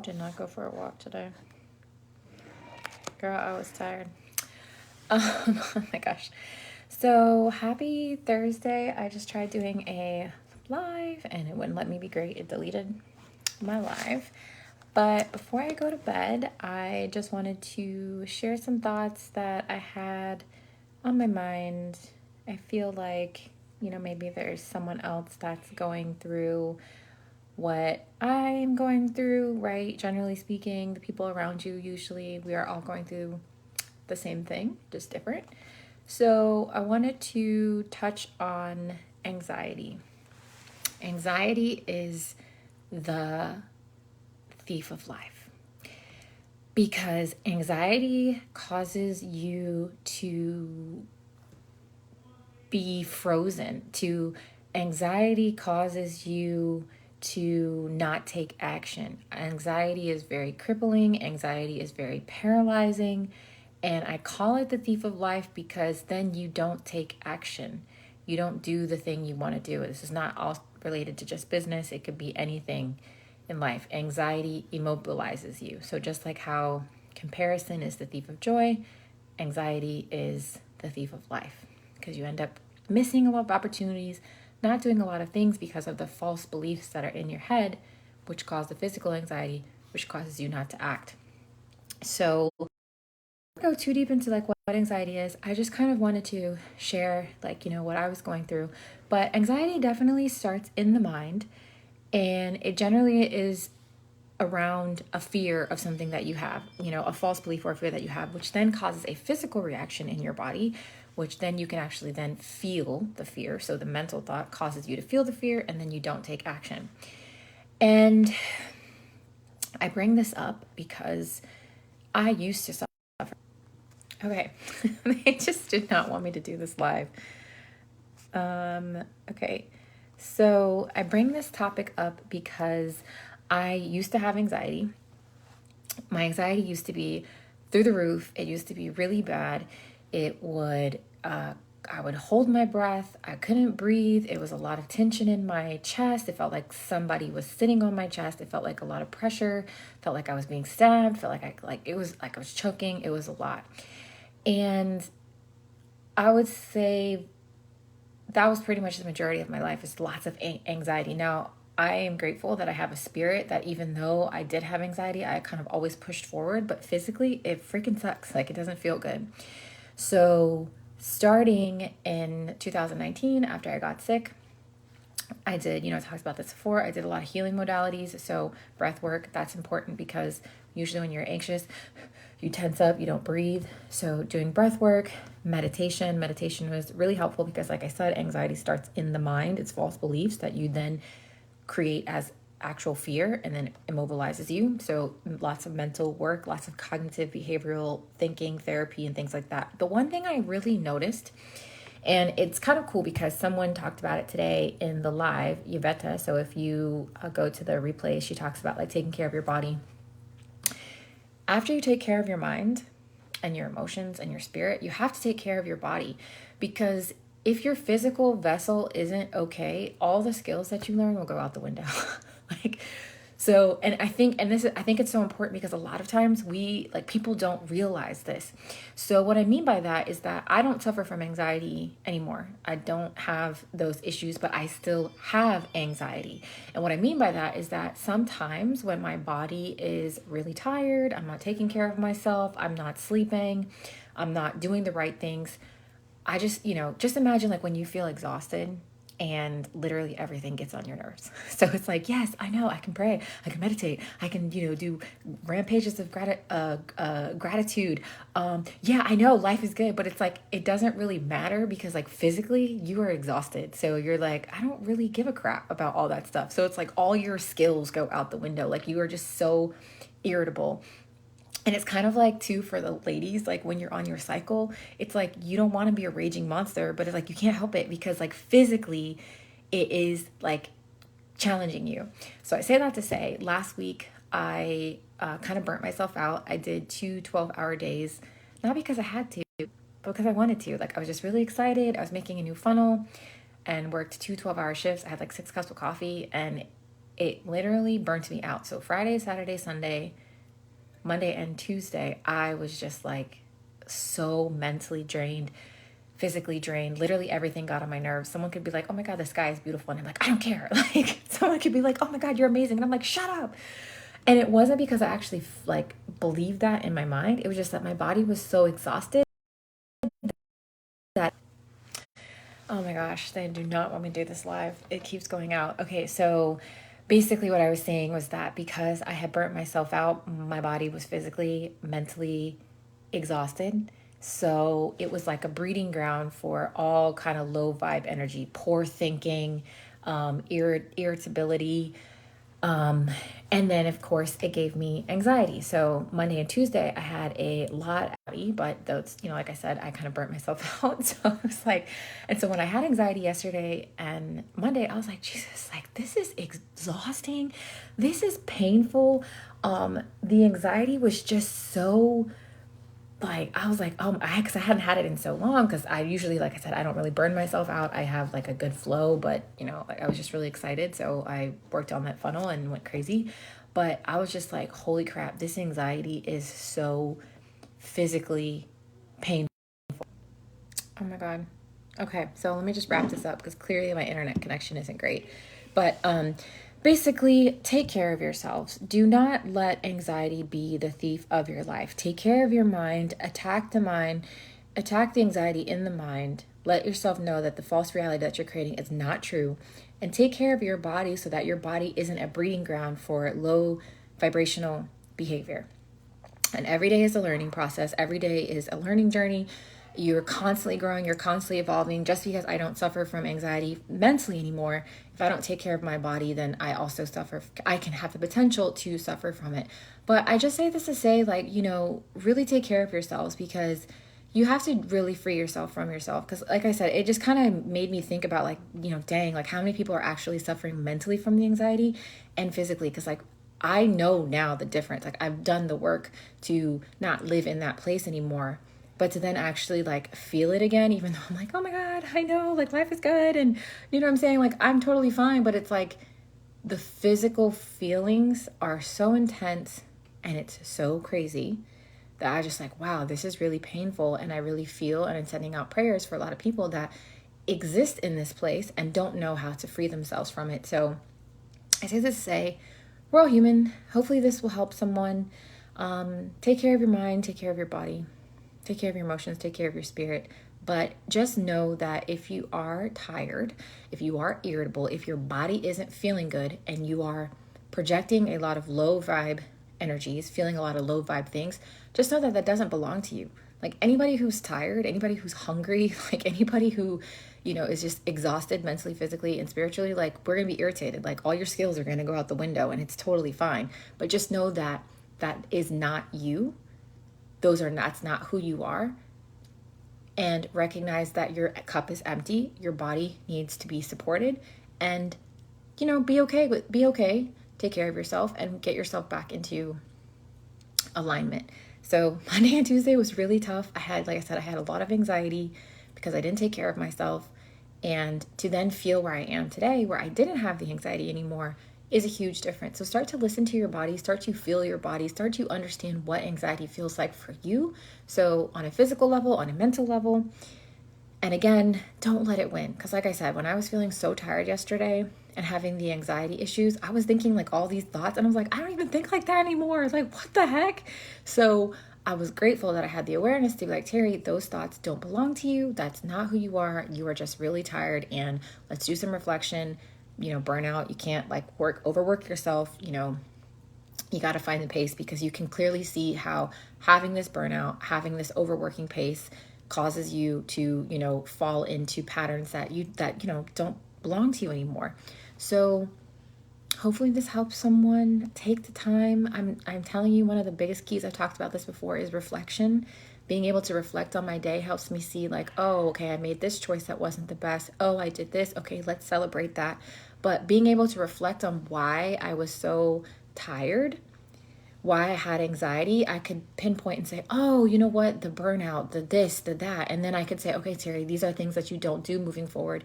did not go for a walk today. Girl, I was tired. Oh my gosh. So happy Thursday. I just tried doing a live and it wouldn't let me be great. It deleted my live. But before I go to bed, I just wanted to share some thoughts that I had on my mind. I feel like, maybe there's someone else that's going through what I'm going through, right? Generally speaking, the people around you, usually we are all going through the same thing, just different. So I wanted to touch on anxiety. Anxiety is the thief of life because anxiety causes you to be frozen. Anxiety causes you to not take action. Anxiety is very crippling. Anxiety is very paralyzing. And I call it the thief of life because then you don't take action. You don't do the thing you want to do. This is not all related to just business. It could be anything in life. Anxiety immobilizes you. So just like how comparison is the thief of joy, anxiety is the thief of life because you end up missing a lot of opportunities, not doing a lot of things because of the false beliefs that are in your head, which cause the physical anxiety, which causes you not to act. So go too deep into like what anxiety is. I just kind of wanted to share what I was going through. But anxiety definitely starts in the mind, and it generally is around a fear of something that you have, a false belief or a fear that you have, which then causes a physical reaction in your body, which then you can actually then feel the fear. So the mental thought causes you to feel the fear, and then you don't take action. And I bring this up because I used to suffer. Okay, they just did not want me to do this live. Okay, so I bring this topic up because I used to have anxiety. My anxiety used to be through the roof. It used to be really bad. It would, I would hold my breath. I couldn't breathe. It was a lot of tension in my chest. It felt like somebody was sitting on my chest. It felt like a lot of pressure. Felt like I was being stabbed. Felt like it was like I was choking. It was a lot. And I would say that was pretty much the majority of my life, is lots of anxiety. Now, I am grateful that I have a spirit that even though I did have anxiety, I kind of always pushed forward, but physically it freaking sucks. Like, it doesn't feel good. So starting in 2019, after I got sick, I did, I talked about this before, I did a lot of healing modalities. So breath work, that's important because usually when you're anxious, you tense up, you don't breathe. So doing breath work, meditation was really helpful because, like I said, anxiety starts in the mind. It's false beliefs that you then create as actual fear and then immobilizes you. So lots of mental work, lots of cognitive behavioral thinking, therapy, and things like that. The one thing I really noticed, and it's kind of cool because someone talked about it today in the live, Yvetta. So if you go to the replay, she talks about like taking care of your body. After you take care of your mind and your emotions and your spirit, you have to take care of your body, because if your physical vessel isn't okay, all the skills that you learn will go out the window. I think it's so important because a lot of times people don't realize this. So what I mean by that is that I don't suffer from anxiety anymore. I don't have those issues, but I still have anxiety. And what I mean by that is that sometimes when my body is really tired, I'm not taking care of myself, I'm not sleeping, I'm not doing the right things, I just imagine like when you feel exhausted and literally everything gets on your nerves. So it's like, yes, I know, I can pray, I can meditate, I can, do rampages of gratitude. Yeah, I know life is good, but it's like, it doesn't really matter because like physically you are exhausted. So you're like, I don't really give a crap about all that stuff. So it's like all your skills go out the window. Like you are just so irritable. And it's kind of like, too, for the ladies, like when you're on your cycle, it's like you don't want to be a raging monster, but it's like you can't help it because like physically it is like challenging you. So I say that to say, last week I kind of burnt myself out. I did 2 12-hour days, not because I had to, but because I wanted to. Like I was just really excited. I was making a new funnel and worked 2 12-hour shifts. I had like 6 cups of coffee, and it literally burnt me out. So Friday, Saturday, Sunday, Monday, and Tuesday, I was just like so mentally drained, physically drained. Literally everything got on my nerves. Someone could be like, oh my God, the sky is beautiful. And I'm like, I don't care. Like someone could be like, oh my God, you're amazing. And I'm like, shut up. And it wasn't because I actually like believed that in my mind. It was just that my body was so exhausted that, oh my gosh, they do not want me to do this live. It keeps going out. Okay, so basically what I was saying was that because I had burnt myself out, my body was physically, mentally exhausted. So it was like a breeding ground for all kind of low vibe energy, poor thinking, irritability, and then of course it gave me anxiety. So Monday and Tuesday I had a lot of anxiety, but those, like I said, I kind of burnt myself out. So I was like, and so when I had anxiety yesterday and Monday, I was like, Jesus, like this is exhausting. This is painful. The anxiety was just so like, I was like, because I hadn't had it in so long, because I usually, like I said, I don't really burn myself out. I have like a good flow, but like I was just really excited. So I worked on that funnel and went crazy. But I was just like, holy crap, this anxiety is so physically painful. Oh my God. Okay, so let me just wrap this up because clearly my internet connection isn't great. But basically, take care of yourselves. Do not let anxiety be the thief of your life. Take care of your mind, attack the mind, attack the anxiety in the mind. Let yourself know that the false reality that you're creating is not true. And take care of your body so that your body isn't a breeding ground for low vibrational behavior. And every day is a learning process. Every day is a learning journey. You're constantly growing. You're constantly evolving. Just because I don't suffer from anxiety mentally anymore, if I don't take care of my body, then I also suffer. I can have the potential to suffer from it. But I just say this to say, like, really take care of yourselves, because you have to really free yourself from yourself. Because like I said, it just kind of made me think about like, dang, like how many people are actually suffering mentally from the anxiety and physically? Because like, I know now the difference. Like I've done the work to not live in that place anymore, but to then actually like feel it again, even though I'm like, oh my God, I know, like life is good. And you know what I'm saying? Like I'm totally fine, but it's like the physical feelings are so intense and it's so crazy that I just like, wow, this is really painful. And I really feel, and I'm sending out prayers for a lot of people that exist in this place and don't know how to free themselves from it. So I say this to say, we're all human. Hopefully this will help someone. Take care of your mind, take care of your body, take care of your emotions, take care of your spirit. But just know that if you are tired, if you are irritable, if your body isn't feeling good and you are projecting a lot of low vibe energies, feeling a lot of low vibe things, just know that that doesn't belong to you. Like anybody who's tired, anybody who's hungry, like anybody who, is just exhausted mentally, physically, and spiritually, like we're going to be irritated. Like all your skills are going to go out the window and it's totally fine. But just know that that is not you. That's not who you are. And recognize that your cup is empty. Your body needs to be supported, and, be okay. Take care of yourself and get yourself back into alignment. So Monday and Tuesday was really tough. Like I said, I had a lot of anxiety because I didn't take care of myself. And to then feel where I am today, where I didn't have the anxiety anymore, is a huge difference. So start to listen to your body, start to feel your body, start to understand what anxiety feels like for you. So on a physical level, on a mental level. And again, don't let it win. Because like I said, when I was feeling so tired yesterday and having the anxiety issues, I was thinking like all these thoughts and I was like, I don't even think like that anymore. Like, what the heck? So I was grateful that I had the awareness to be like, Terry, those thoughts don't belong to you. That's not who you are. You are just really tired, and let's do some reflection. Burnout, you can't like overwork yourself. You got to find the pace, because you can clearly see how having this burnout, having this overworking pace causes you to, fall into patterns that don't belong to you anymore. So hopefully this helps someone. Take the time. I'm telling you, one of the biggest keys, I've talked about this before, is reflection. Being able to reflect on my day helps me see like, oh, okay, I made this choice that wasn't the best. Oh, I did this. Okay, let's celebrate that. But being able to reflect on why I was so tired, why I had anxiety, I could pinpoint and say, oh, you know what, the burnout, the this, the that. And then I could say, okay, Terry, these are things that you don't do moving forward.